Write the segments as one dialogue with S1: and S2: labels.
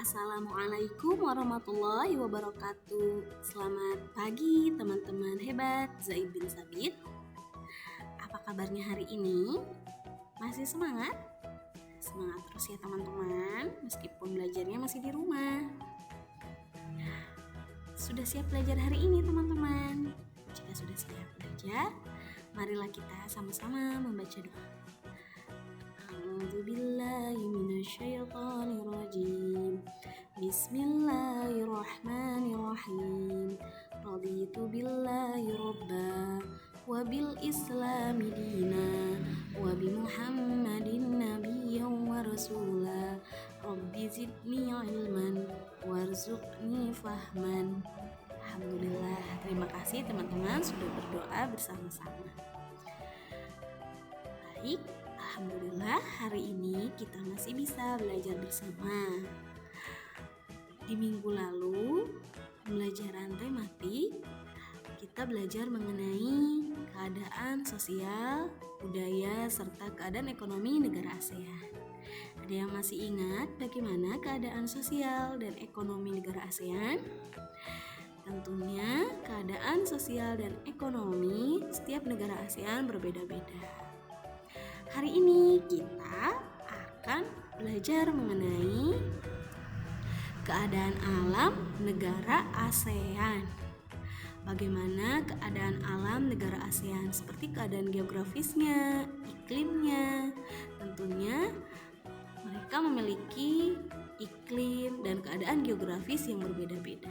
S1: Assalamualaikum warahmatullahi wabarakatuh. Selamat pagi teman-teman hebat Zaid bin Sabit. Apa kabarnya hari ini? Masih semangat? Semangat terus ya teman-teman, meskipun belajarnya masih di rumah. Sudah siap belajar hari ini teman-teman? Jika sudah siap belajar, marilah kita sama-sama membaca doa. A'udzubillahi minasyaitonirrajim. Bismillahirrahmanirrahim. Raditu billahi robba wa bil islami dina wa bi Muhammadin nabiyyan wa rasula. Rabbi zidni ilman warzuqni fahman. Alhamdulillah, terima kasih teman-teman sudah berdoa bersama-sama. Baik, alhamdulillah hari ini kita masih bisa belajar bersama. Di minggu lalu, pembelajaran tematik, kita belajar mengenai keadaan sosial, budaya, serta keadaan ekonomi negara ASEAN. Ada yang masih ingat bagaimana keadaan sosial dan ekonomi negara ASEAN? Tentunya keadaan sosial dan ekonomi setiap negara ASEAN berbeda-beda. Hari ini kita akan belajar mengenai keadaan alam negara ASEAN. Bagaimana keadaan alam negara ASEAN, seperti keadaan geografisnya, iklimnya. Tentunya mereka memiliki iklim dan keadaan geografis yang berbeda-beda.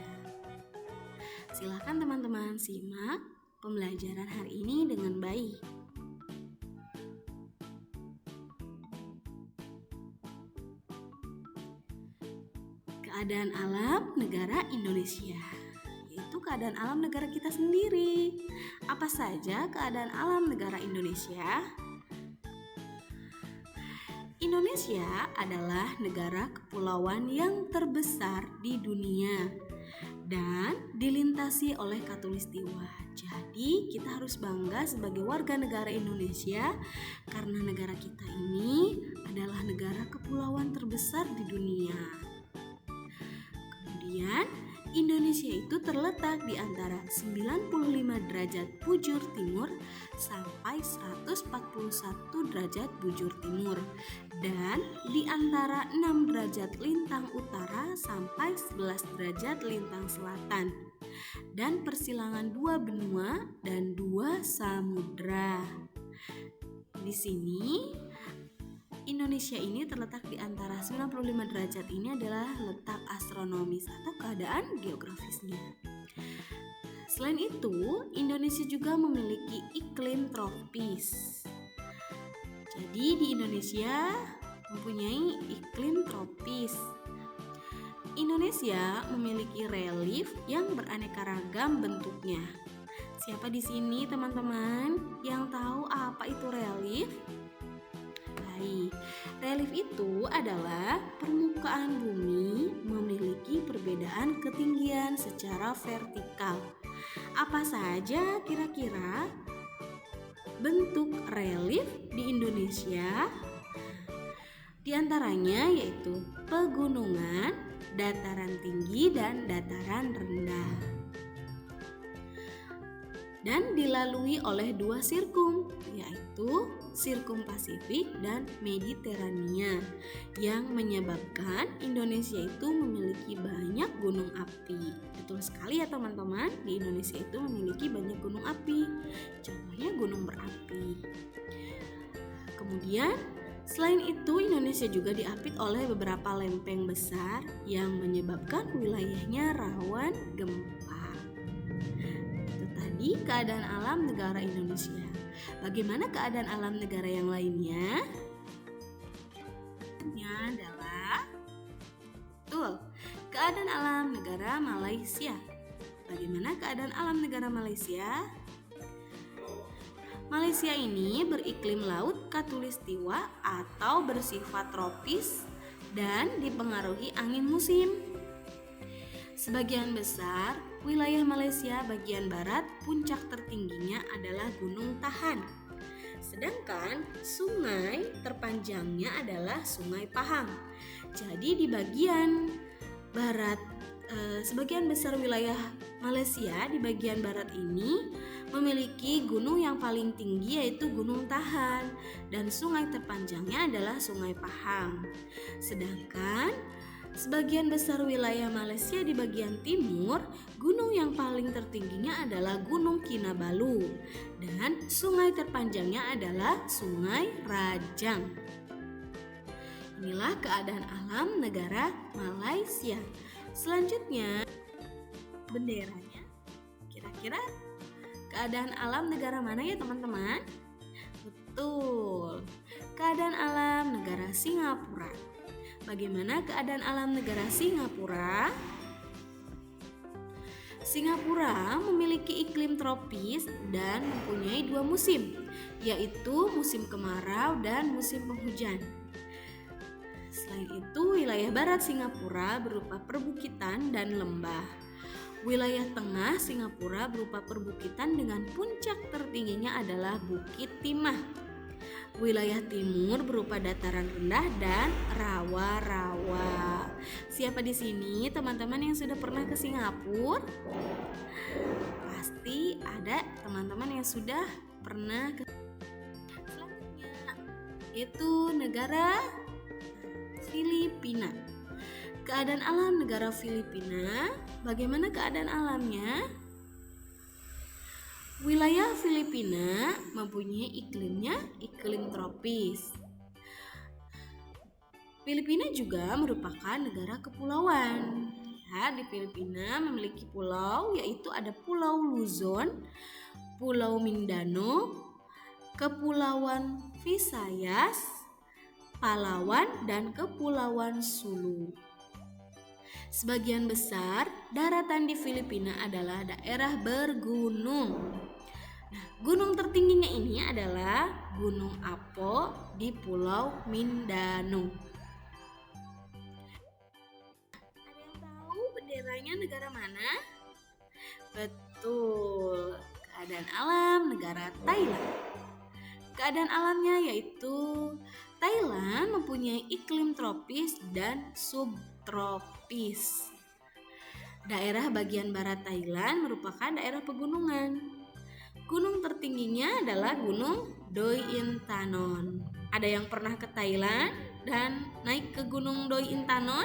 S1: Silakan teman-teman simak pembelajaran hari ini dengan baik. Keadaan alam negara Indonesia, yaitu keadaan alam negara kita sendiri. Apa saja keadaan alam negara Indonesia? Indonesia adalah negara kepulauan yang terbesar di dunia dan dilintasi oleh Khatulistiwa. Jadi kita harus bangga sebagai warga negara Indonesia karena negara kita ini adalah negara kepulauan terbesar di dunia. Kemudian Indonesia itu terletak di antara 95 derajat bujur timur sampai 141 derajat bujur timur dan di antara 6 derajat lintang utara sampai 11 derajat lintang selatan dan persilangan 2 benua dan 2 samudra. Di sini Indonesia ini terletak di antara 95 derajat ini adalah letak astronomis atau keadaan geografisnya. Selain itu, Indonesia juga memiliki iklim tropis. Jadi di Indonesia mempunyai iklim tropis. Indonesia memiliki relief yang beraneka ragam bentuknya. Siapa di sini teman-teman yang tahu apa itu relief? Relief itu adalah permukaan bumi memiliki perbedaan ketinggian secara vertikal. Apa saja kira-kira bentuk relief di Indonesia? Di antaranya yaitu pegunungan, dataran tinggi, dan dataran rendah. Dan dilalui oleh 2 sirkum, yaitu sirkum Pasifik dan Mediterania, yang menyebabkan Indonesia itu memiliki banyak gunung api. Betul sekali ya teman-teman, di Indonesia itu memiliki banyak gunung api. Contohnya gunung berapi. Kemudian selain itu Indonesia juga diapit oleh beberapa lempeng besar yang menyebabkan wilayahnya rawan gempa. Di keadaan alam negara Indonesia. Bagaimana keadaan alam negara yang lainnya? Ini adalah keadaan alam negara Malaysia. Bagaimana keadaan alam negara Malaysia? Malaysia ini beriklim laut khatulistiwa atau bersifat tropis dan dipengaruhi angin musim. Sebagian besar wilayah Malaysia bagian barat puncak tertingginya adalah Gunung Tahan. Sedangkan sungai terpanjangnya adalah Sungai Pahang. Jadi di bagian barat, sebagian besar wilayah Malaysia di bagian barat ini memiliki gunung yang paling tinggi yaitu Gunung Tahan dan sungai terpanjangnya adalah Sungai Pahang. Sedangkan sebagian besar wilayah Malaysia di bagian timur, gunung yang paling tertingginya adalah Gunung Kinabalu dan sungai terpanjangnya adalah Sungai Rajang. Inilah keadaan alam negara Malaysia. Selanjutnya, benderanya. Kira-kira keadaan alam negara mana ya teman-teman? Betul, keadaan alam negara Singapura. Bagaimana keadaan alam negara Singapura? Singapura memiliki iklim tropis dan mempunyai 2 musim, yaitu musim kemarau dan musim penghujan. Selain itu, wilayah barat Singapura berupa perbukitan dan lembah. Wilayah tengah Singapura berupa perbukitan dengan puncak tertingginya adalah Bukit Timah. Wilayah timur berupa dataran rendah dan rawa-rawa. Siapa di sini teman-teman yang sudah pernah ke Singapura? Pasti ada teman-teman yang sudah pernah ke. Selanjutnya itu negara Filipina. Keadaan alam negara Filipina, bagaimana keadaan alamnya? Wilayah Filipina mempunyai iklim tropis. Filipina juga merupakan negara kepulauan. Ya, di Filipina memiliki pulau, yaitu ada Pulau Luzon, Pulau Mindanao, Kepulauan Visayas, Palawan, dan Kepulauan Sulu. Sebagian besar daratan di Filipina adalah daerah bergunung. Nah, gunung tertingginya ini adalah Gunung Apo di Pulau Mindanao. Ada yang tahu benderanya negara mana? Betul, keadaan alam negara Thailand. Keadaan alamnya yaitu Thailand mempunyai iklim tropis dan subtropis. Daerah bagian barat Thailand merupakan daerah pegunungan. Gunung tertingginya adalah Gunung Doi Intanon. Ada yang pernah ke Thailand dan naik ke Gunung Doi Intanon?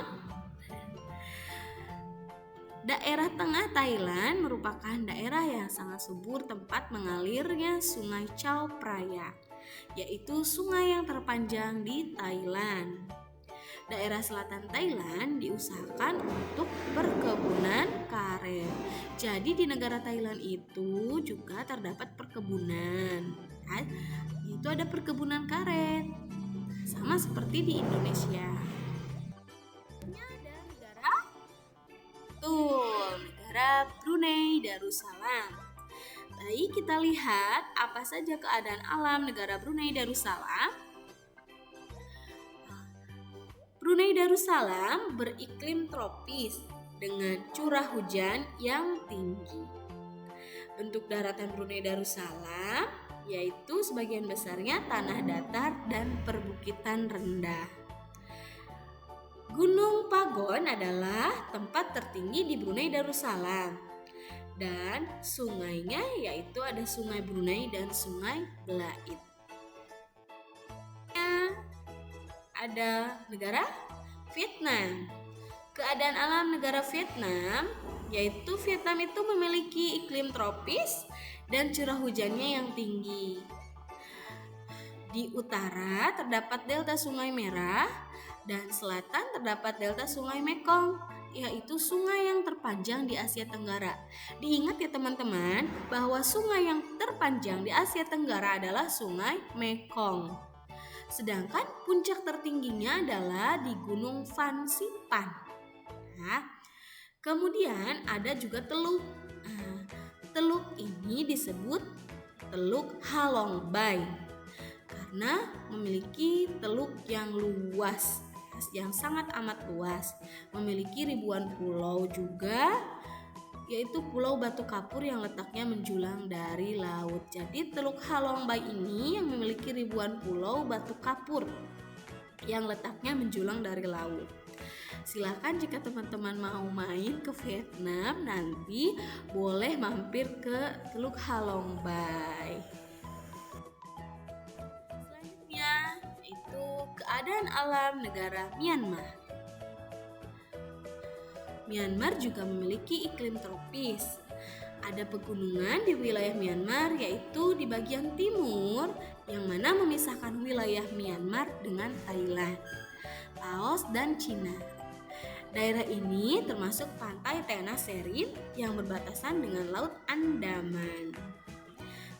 S1: Daerah tengah Thailand merupakan daerah yang sangat subur tempat mengalirnya Sungai Chao Phraya, yaitu sungai yang terpanjang di Thailand. Daerah selatan Thailand diusahakan untuk perkebunan karet. Jadi di negara Thailand itu juga terdapat perkebunan. Itu ada perkebunan karet. Sama seperti di Indonesia. Ada negara Brunei Darussalam. Baik, kita lihat apa saja keadaan alam negara Brunei Darussalam. Brunei Darussalam beriklim tropis dengan curah hujan yang tinggi. Bentuk daratan Brunei Darussalam yaitu sebagian besarnya tanah datar dan perbukitan rendah. Gunung Pagon adalah tempat tertinggi di Brunei Darussalam. Dan sungainya yaitu ada Sungai Brunei dan Sungai Belait. Ada negara Vietnam. Keadaan alam negara Vietnam yaitu Vietnam itu memiliki iklim tropis dan curah hujannya yang tinggi. Di utara terdapat delta Sungai Merah dan selatan terdapat delta Sungai Mekong, yaitu sungai yang terpanjang di Asia Tenggara. Diingat ya teman-teman bahwa sungai yang terpanjang di Asia Tenggara adalah Sungai Mekong. Sedangkan puncak tertingginya adalah di Gunung Phan Xipang. Nah, kemudian ada juga teluk. Teluk ini disebut Teluk Halong Bay karena memiliki teluk yang luas, yang sangat amat luas, memiliki ribuan pulau juga, yaitu Pulau Batu Kapur yang letaknya menjulang dari laut. Jadi Teluk Halong Bay ini yang memiliki ribuan pulau batu kapur yang letaknya menjulang dari laut. Silakan jika teman-teman mau main ke Vietnam, nanti boleh mampir ke Teluk Halong Bay. Selanjutnya yaitu keadaan alam negara Myanmar. Myanmar juga memiliki iklim tropis. Ada pegunungan di wilayah Myanmar, yaitu di bagian timur yang mana memisahkan wilayah Myanmar dengan Thailand, Laos, dan Cina. Daerah ini termasuk pantai Tenasserim Seri yang berbatasan dengan Laut Andaman.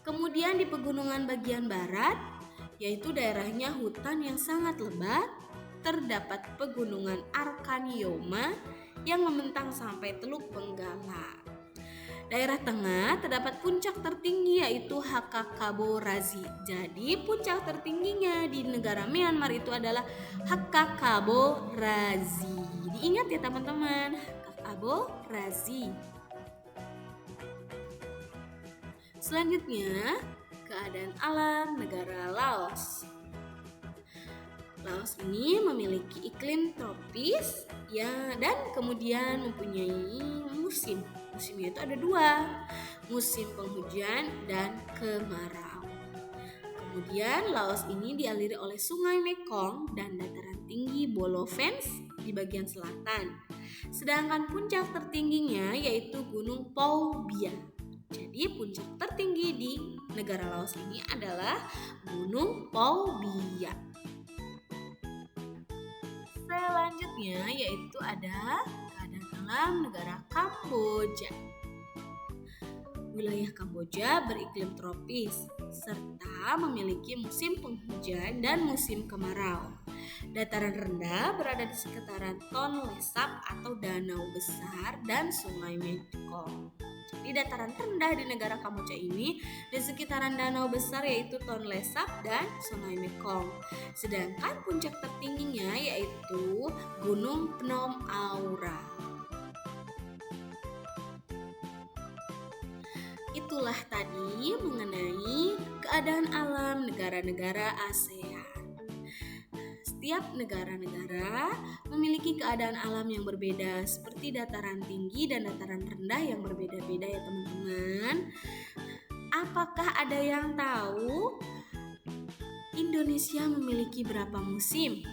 S1: Kemudian di pegunungan bagian barat, yaitu daerahnya hutan yang sangat lebat, terdapat pegunungan Arkanyoma yang membentang sampai Teluk Benggala. Daerah tengah terdapat puncak tertinggi yaitu Hakka-Kabo-Razi. Jadi puncak tertingginya di negara Myanmar itu adalah Hakka-Kabo-Razi. Diingat ya teman-teman, Hakka-Kabo-Razi. Selanjutnya, keadaan alam negara Laos. Laos ini memiliki iklim tropis ya, dan kemudian mempunyai musim. Musimnya itu ada 2, musim penghujan dan kemarau. Kemudian Laos ini dialiri oleh Sungai Mekong dan dataran tinggi Bolovens di bagian selatan. Sedangkan puncak tertingginya yaitu Gunung Pho Bia. Jadi puncak tertinggi di negara Laos ini adalah Gunung Pho Bia. Selanjutnya yaitu ada keadaan alam negara Kamboja. Wilayah Kamboja beriklim tropis serta memiliki musim penghujan dan musim kemarau. Dataran rendah berada di sekitaran Tonle Sap atau danau besar dan Sungai Mekong. Di dataran rendah di negara Kamboja ini di sekitaran danau besar yaitu Tonle Sap dan Sungai Mekong. Sedangkan puncak tertingginya yaitu Gunung Phnom Aura. Itulah tadi mengenai keadaan alam negara-negara ASEAN. Setiap negara-negara memiliki keadaan alam yang berbeda seperti dataran tinggi dan dataran rendah yang berbeda-beda ya teman-teman. Apakah ada yang tahu Indonesia memiliki berapa musim?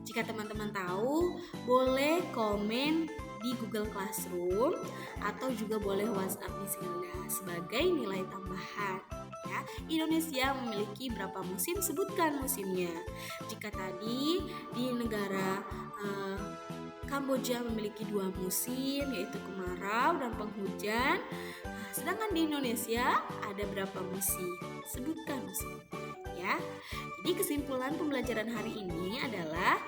S1: Jika teman-teman tahu, boleh komen di Google Classroom atau juga boleh WhatsApp Miss Hilda sebagai nilai tambahan. Ya, Indonesia memiliki berapa musim? Sebutkan musimnya. Jika tadi di negara Kamboja memiliki 2 musim, yaitu kemarau dan penghujan. Sedangkan di Indonesia ada berapa musim? Sebutkan musim. Ya. Jadi kesimpulan pembelajaran hari ini adalah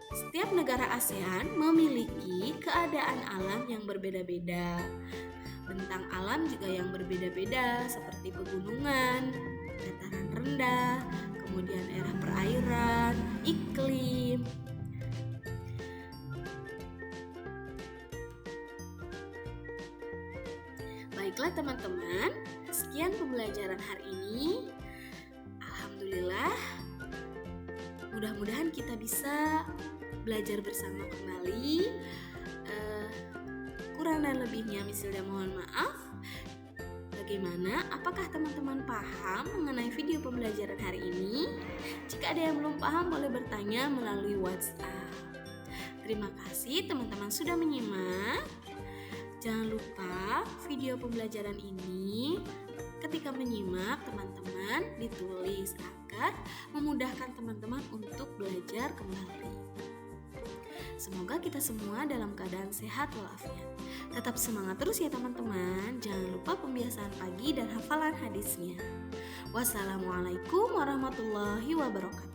S1: setiap negara ASEAN memiliki keadaan alam yang berbeda-beda. Bentang alam juga yang berbeda-beda seperti pegunungan, dataran rendah, kemudian daerah perairan, iklim. Baiklah teman-teman, sekian pembelajaran hari ini. Alhamdulillah, mudah-mudahan kita bisa belajar bersama kembali. Kurang dan lebihnya Miss Hilda mohon maaf. Bagaimana? Apakah teman-teman paham mengenai video pembelajaran hari ini? Jika ada yang belum paham boleh bertanya melalui WhatsApp. Terima kasih teman-teman sudah menyimak. Jangan lupa video pembelajaran ini ketika menyimak teman-teman ditulis agar memudahkan teman-teman untuk belajar kembali. Semoga kita semua dalam keadaan sehat walafiat. Tetap semangat terus ya teman-teman. Jangan lupa pembiasaan pagi dan hafalan hadisnya. Wassalamualaikum warahmatullahi wabarakatuh.